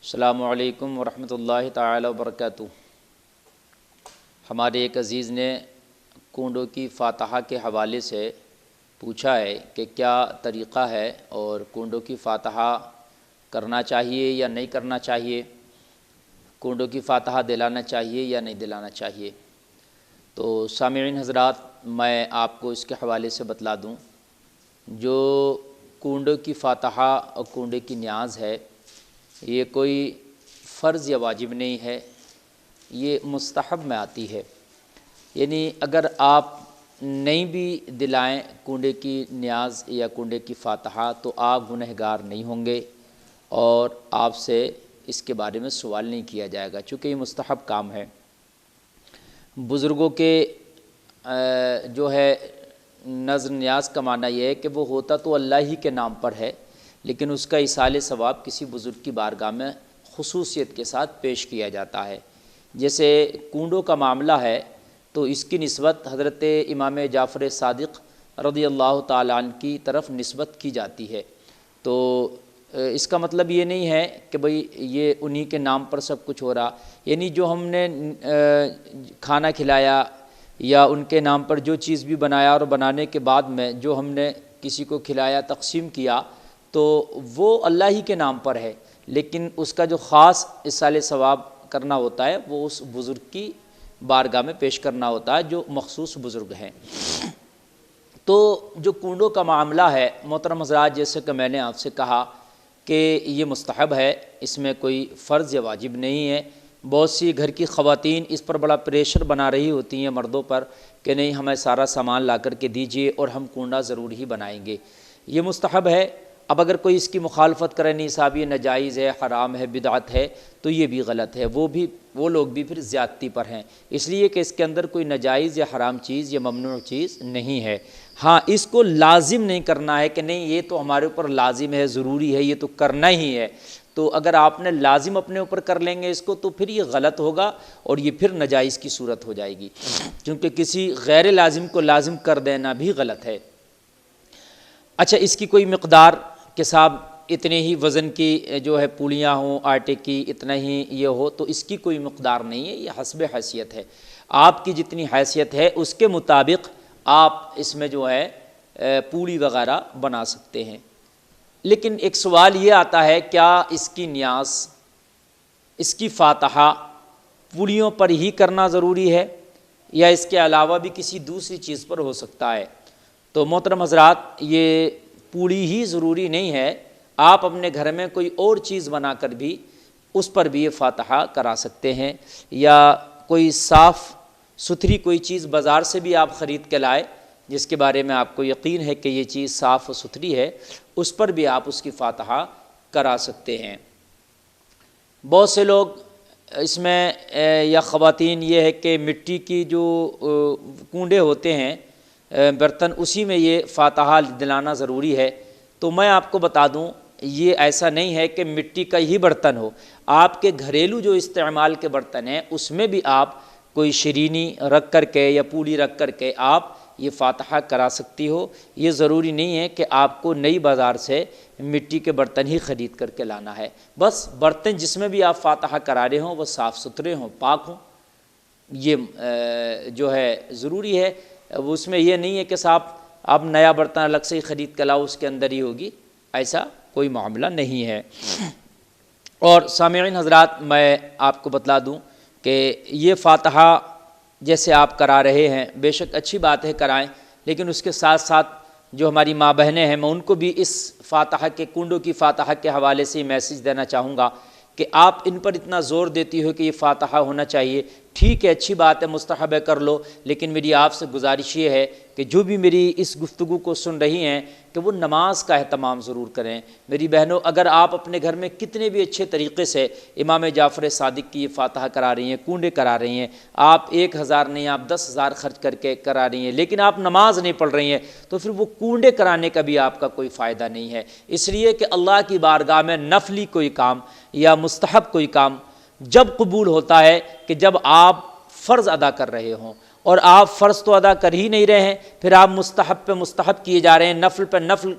السلام علیکم ورحمۃ اللہ تعالی وبرکاتہ۔ ہمارے ایک عزیز نے کنڈوں کی فاتحہ کے حوالے سے پوچھا ہے کہ کیا طریقہ ہے اور کنڈوں کی فاتحہ کرنا چاہیے یا نہیں کرنا چاہیے، کنڈوں کی فاتحہ دلانا چاہیے یا نہیں دلانا چاہیے۔ تو سامعین حضرات، میں آپ کو اس کے حوالے سے بتلا دوں، جو کنڈوں کی فاتحہ اور کنڈے کی نیاز ہے، یہ کوئی فرض یا واجب نہیں ہے، یہ مستحب میں آتی ہے۔ یعنی اگر آپ نہیں بھی دلائیں کنڈے کی نیاز یا کنڈے کی فاتحہ تو آپ گنہگار نہیں ہوں گے اور آپ سے اس کے بارے میں سوال نہیں کیا جائے گا، چونکہ یہ مستحب کام ہے۔ بزرگوں کے جو ہے نذر نیاز کا معنی یہ ہے کہ وہ ہوتا تو اللہ ہی کے نام پر ہے، لیکن اس کا ایصال ثواب کسی بزرگ کی بارگاہ میں خصوصیت کے ساتھ پیش کیا جاتا ہے۔ جیسے کنڈوں کا معاملہ ہے تو اس کی نسبت حضرت امام جعفر صادق رضی اللہ تعالیٰ عنہ کی طرف نسبت کی جاتی ہے۔ تو اس کا مطلب یہ نہیں ہے کہ بھئی یہ انہی کے نام پر سب کچھ ہو رہا، یعنی جو ہم نے کھانا کھلایا یا ان کے نام پر جو چیز بھی بنایا اور بنانے کے بعد میں جو ہم نے کسی کو کھلایا تقسیم کیا تو وہ اللہ ہی کے نام پر ہے، لیکن اس کا جو خاص ایصال ثواب کرنا ہوتا ہے وہ اس بزرگ کی بارگاہ میں پیش کرنا ہوتا ہے جو مخصوص بزرگ ہیں۔ تو جو کنڈوں کا معاملہ ہے محترم حضرات، جیسے کہ میں نے آپ سے کہا کہ یہ مستحب ہے، اس میں کوئی فرض یا واجب نہیں ہے۔ بہت سی گھر کی خواتین اس پر بڑا پریشر بنا رہی ہوتی ہیں مردوں پر کہ نہیں، ہمیں سارا سامان لا کر کے دیجئے اور ہم کنڈا ضرور ہی بنائیں گے۔ یہ مستحب ہے۔ اب اگر کوئی اس کی مخالفت کرے، نہیں صاحب یہ ناجائز ہے، حرام ہے، بدعت ہے، تو یہ بھی غلط ہے، وہ لوگ بھی پھر زیادتی پر ہیں، اس لیے کہ اس کے اندر کوئی ناجائز یا حرام چیز یا ممنوع چیز نہیں ہے۔ ہاں، اس کو لازم نہیں کرنا ہے کہ نہیں یہ تو ہمارے اوپر لازم ہے، ضروری ہے، یہ تو کرنا ہی ہے۔ تو اگر آپ نے لازم اپنے اوپر کر لیں گے اس کو تو پھر یہ غلط ہوگا اور یہ پھر ناجائز کی صورت ہو جائے گی، کیونکہ کسی غیر لازم کو لازم کر دینا بھی غلط ہے۔ اچھا، اس کی کوئی مقدار کہ صاحب اتنے ہی وزن کی جو ہے پولیاں ہوں آٹے کی، اتنا ہی یہ ہو، تو اس کی کوئی مقدار نہیں ہے، یہ حسب حیثیت ہے۔ آپ کی جتنی حیثیت ہے اس کے مطابق آپ اس میں جو ہے پولی وغیرہ بنا سکتے ہیں۔ لیکن ایک سوال یہ آتا ہے، کیا اس کی نیاز، اس کی فاتحہ پولیوں پر ہی کرنا ضروری ہے یا اس کے علاوہ بھی کسی دوسری چیز پر ہو سکتا ہے؟ تو محترم حضرات، یہ پولی ہی ضروری نہیں ہے، آپ اپنے گھر میں کوئی اور چیز بنا کر بھی اس پر بھی یہ فاتحہ کرا سکتے ہیں، یا کوئی صاف ستھری کوئی چیز بازار سے بھی آپ خرید کے لائے جس کے بارے میں آپ کو یقین ہے کہ یہ چیز صاف و ستھری ہے، اس پر بھی آپ اس کی فاتحہ کرا سکتے ہیں۔ بہت سے لوگ اس میں یا خواتین یہ ہے کہ مٹی کی جو کنڈے ہوتے ہیں برتن، اسی میں یہ فاتحہ دلانا ضروری ہے۔ تو میں آپ کو بتا دوں، یہ ایسا نہیں ہے کہ مٹی کا ہی برتن ہو، آپ کے گھریلو جو استعمال کے برتن ہیں اس میں بھی آپ کوئی شرینی رکھ کر کے یا پولی رکھ کر کے آپ یہ فاتحہ کرا سکتی ہو۔ یہ ضروری نہیں ہے کہ آپ کو نئی بازار سے مٹی کے برتن ہی خرید کر کے لانا ہے، بس برتن جس میں بھی آپ فاتحہ کرا رہے ہوں وہ صاف ستھرے ہوں، پاک ہوں، یہ جو ہے ضروری ہے۔ اس میں یہ نہیں ہے کہ صاحب آپ نیا برتن الگ سے ہی خرید کے لاؤ، اس کے اندر ہی ہوگی، ایسا کوئی معاملہ نہیں ہے۔ اور سامعین حضرات، میں آپ کو بتلا دوں کہ یہ فاتحہ جیسے آپ کرا رہے ہیں، بے شک اچھی بات ہے، کرائیں، لیکن اس کے ساتھ ساتھ جو ہماری ماں بہنیں ہیں، میں ان کو بھی اس فاتحہ کے کنڈوں کی فاتحہ کے حوالے سے میسج دینا چاہوں گا کہ آپ ان پر اتنا زور دیتی ہو کہ یہ فاتحہ ہونا چاہیے، ٹھیک ہے، اچھی بات ہے، مستحب ہے، کر لو، لیکن میری آپ سے گزارش یہ ہے کہ جو بھی میری اس گفتگو کو سن رہی ہیں کہ وہ نماز کا اہتمام ضرور کریں۔ میری بہنوں، اگر آپ اپنے گھر میں کتنے بھی اچھے طریقے سے امام جعفر صادق کی یہ فاتحہ کرا رہی ہیں، کنڈے کرا رہی ہیں، آپ 1000 نہیں، آپ 10,000 خرچ کر کے کرا رہی ہیں، لیکن آپ نماز نہیں پڑھ رہی ہیں، تو پھر وہ کنڈے کرانے کا بھی آپ کا کوئی فائدہ نہیں ہے۔ اس لیے کہ اللہ کی بارگاہ میں نفلی کوئی کام یا مستحب کوئی کام جب قبول ہوتا ہے کہ جب آپ فرض ادا کر رہے ہوں، اور آپ فرض تو ادا کر ہی نہیں رہے ہیں، پھر آپ مستحب پہ مستحب کیے جا رہے ہیں، نفل پہ نفل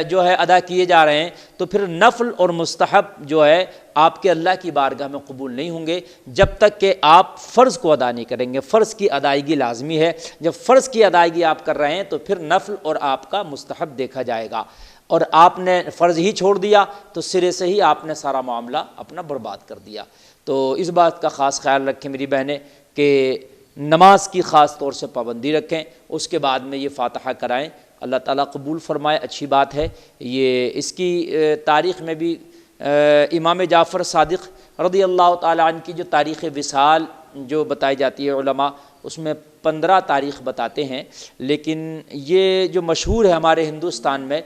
جو ہے ادا کیے جا رہے ہیں، تو پھر نفل اور مستحب جو ہے آپ کے اللہ کی بارگاہ میں قبول نہیں ہوں گے جب تک کہ آپ فرض کو ادا نہیں کریں گے۔ فرض کی ادائیگی لازمی ہے، جب فرض کی ادائیگی آپ کر رہے ہیں تو پھر نفل اور آپ کا مستحب دیکھا جائے گا، اور آپ نے فرض ہی چھوڑ دیا تو سرے سے ہی آپ نے سارا معاملہ اپنا برباد کر دیا۔ تو اس بات کا خاص خیال رکھیں میری بہنیں کہ نماز کی خاص طور سے پابندی رکھیں، اس کے بعد میں یہ فاتحہ کرائیں، اللہ تعالیٰ قبول فرمائے، اچھی بات ہے۔ یہ اس کی تاریخ میں بھی امام جعفر صادق رضی اللہ تعالیٰ عنہ کی جو تاریخ وصال جو بتائی جاتی ہے علماء، اس میں 15 تاریخ بتاتے ہیں، لیکن یہ جو مشہور ہے ہمارے ہندوستان میں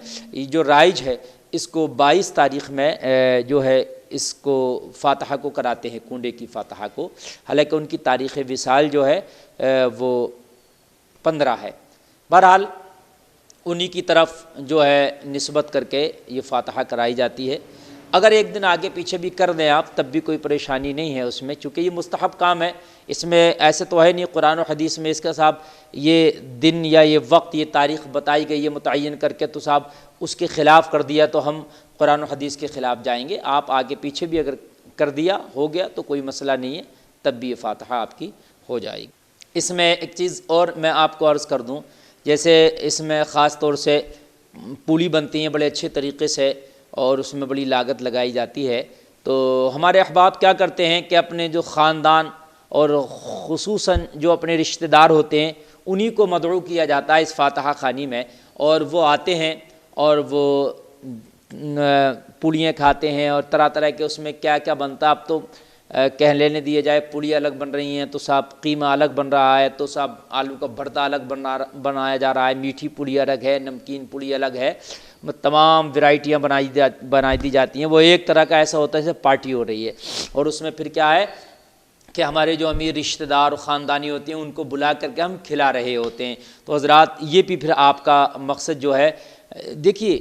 جو رائج ہے، اس کو 22 تاریخ میں جو ہے اس کو فاتحہ کو کراتے ہیں، کنڈے کی فاتحہ کو، حالانکہ ان کی تاریخ وصال جو ہے وہ 15 ہے۔ بہرحال انہی کی طرف جو ہے نسبت کر کے یہ فاتحہ کرائی جاتی ہے۔ اگر ایک دن آگے پیچھے بھی کر دیں آپ تب بھی کوئی پریشانی نہیں ہے اس میں، چونکہ یہ مستحب کام ہے، اس میں ایسے تو ہے نہیں قرآن و حدیث میں اس کا صاحب یہ دن یا یہ وقت یہ تاریخ بتائی گئی ہے متعین کر کے تو صاحب اس کے خلاف کر دیا تو ہم قرآن و حدیث کے خلاف جائیں گے۔ آپ آگے پیچھے بھی اگر کر دیا ہو گیا تو کوئی مسئلہ نہیں ہے، تب بھی یہ فاتحہ آپ کی ہو جائے گی۔ اس میں ایک چیز اور میں آپ کو عرض کر دوں، جیسے اس میں خاص طور سے پولی بنتی ہیں بڑے اچھے طریقے سے اور اس میں بڑی لاگت لگائی جاتی ہے، تو ہمارے احباب کیا کرتے ہیں کہ اپنے جو خاندان اور خصوصاً جو اپنے رشتہ دار ہوتے ہیں انہی کو مدعو کیا جاتا ہے اس فاتحہ خوانی میں، اور وہ آتے ہیں اور وہ پولیاں کھاتے ہیں اور طرح طرح کے اس میں کیا کیا بنتا ہے۔ اب تو کہہ لینے دیے جائے پوڑی الگ بن رہی ہیں تو صاحب قیمہ الگ بن رہا ہے، تو صاحب آلو کا بھرتا الگ بنایا جا رہا ہے، میٹھی پوڑی الگ ہے، نمکین پوڑی الگ ہے، تمام ورائٹیاں بنائی دی جاتی ہیں۔ وہ ایک طرح کا ایسا ہوتا ہے جیسے پارٹی ہو رہی ہے، اور اس میں پھر کیا ہے کہ ہمارے جو امیر رشتہ دار خاندانی ہوتے ہیں ان کو بلا کر کے ہم کھلا رہے ہوتے ہیں۔ تو حضرات یہ بھی پھر آپ کا مقصد جو ہے، دیکھیے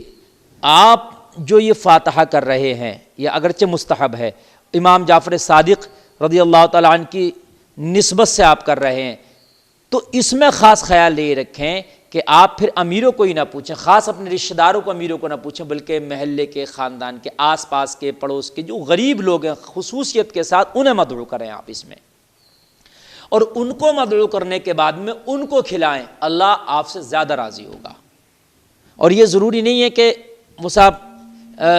آپ جو یہ فاتحہ کر رہے ہیں یہ اگرچہ مستحب ہے، امام جعفر صادق رضی اللہ تعالیٰ عنہ کی نسبت سے آپ کر رہے ہیں، تو اس میں خاص خیال یہ رکھیں کہ آپ پھر امیروں کو ہی نہ پوچھیں، خاص اپنے رشتہ داروں کو امیروں کو نہ پوچھیں، بلکہ محلے کے، خاندان کے، آس پاس کے، پڑوس کے جو غریب لوگ ہیں خصوصیت کے ساتھ انہیں مدعو کریں آپ اس میں، اور ان کو مدعو کرنے کے بعد میں ان کو کھلائیں، اللہ آپ سے زیادہ راضی ہوگا۔ اور یہ ضروری نہیں ہے کہ وہ صاحب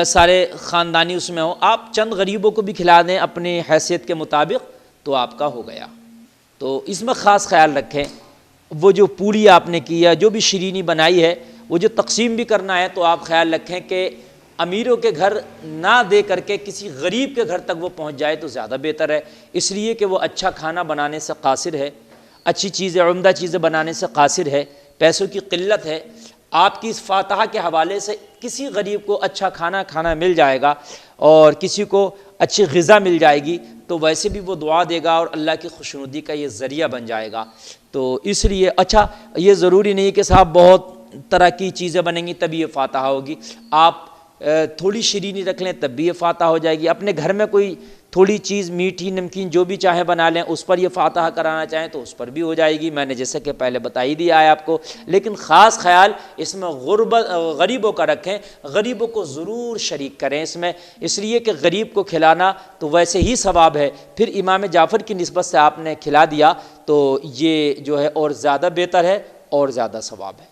سارے خاندانی اس میں ہوں، آپ چند غریبوں کو بھی کھلا دیں اپنی حیثیت کے مطابق تو آپ کا ہو گیا۔ تو اس میں خاص خیال رکھیں، وہ جو پوری آپ نے کی ہے، جو بھی شیرینی بنائی ہے، وہ جو تقسیم بھی کرنا ہے تو آپ خیال رکھیں کہ امیروں کے گھر نہ دے کر کے کسی غریب کے گھر تک وہ پہنچ جائے تو زیادہ بہتر ہے، اس لیے کہ وہ اچھا کھانا بنانے سے قاصر ہے، اچھی چیزیں، عمدہ چیزیں بنانے سے قاصر ہے، پیسوں کی قلت ہے۔ آپ کی اس فاتحہ کے حوالے سے کسی غریب کو اچھا کھانا مل جائے گا اور کسی کو اچھی غذا مل جائے گی تو ویسے بھی وہ دعا دے گا اور اللہ کی خوشنودی کا یہ ذریعہ بن جائے گا۔ تو اس لیے اچھا یہ ضروری نہیں کہ صاحب بہت طرح کی چیزیں بنیں گی تبھی یہ فاتحہ ہوگی، آپ تھوڑی شیرینی رکھ لیں تب بھی یہ فاتحہ ہو جائے گی، اپنے گھر میں کوئی تھوڑی چیز میٹھی نمکین جو بھی چاہیں بنا لیں، اس پر یہ فاتحہ کرانا چاہیں تو اس پر بھی ہو جائے گی، میں نے جیسے کہ پہلے بتا ہی دیا ہے آپ کو۔ لیکن خاص خیال اس میں غریبوں کا رکھیں، غریبوں کو ضرور شریک کریں اس میں، اس لیے کہ غریب کو کھلانا تو ویسے ہی ثواب ہے، پھر امام جعفر کی نسبت سے آپ نے کھلا دیا تو یہ جو ہے اور زیادہ بہتر ہے اور زیادہ ثواب ہے۔